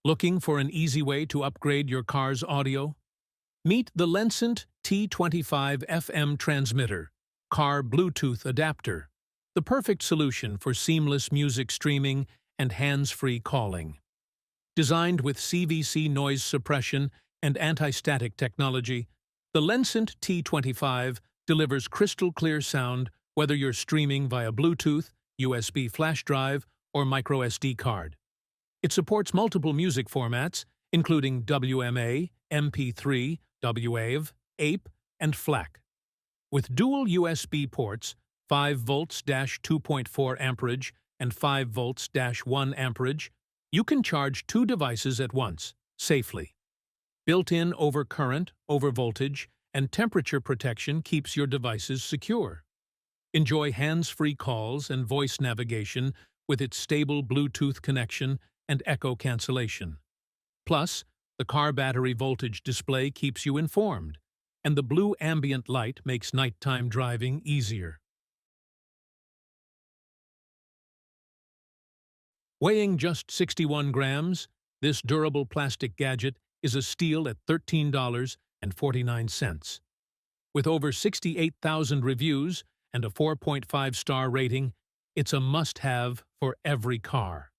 Looking for an easy way to upgrade your car's audio? Meet the LENCENT T25 FM transmitter, car Bluetooth adapter, the perfect solution for seamless music streaming and hands-free calling. Designed with CVC noise suppression and anti-static technology, the LENCENT T25 delivers crystal-clear sound whether you're streaming via Bluetooth, USB flash drive, or microSD card. It supports multiple music formats, including WMA, MP3, WAV, APE, and FLAC. With dual USB ports, 5 volts-2.4 amperage and 5 volts-1 amperage, you can charge 2 devices at once, safely. Built-in overcurrent, overvoltage, and temperature protection keeps your devices secure. Enjoy hands-free calls and voice navigation with its stable Bluetooth connection and echo cancellation. Plus, the car battery voltage display keeps you informed, and the blue ambient light makes nighttime driving easier. Weighing just 61 grams, this durable plastic gadget is a steal at $13.49. With over 68,000 reviews and a 4.5-star rating, it's a must-have for every car.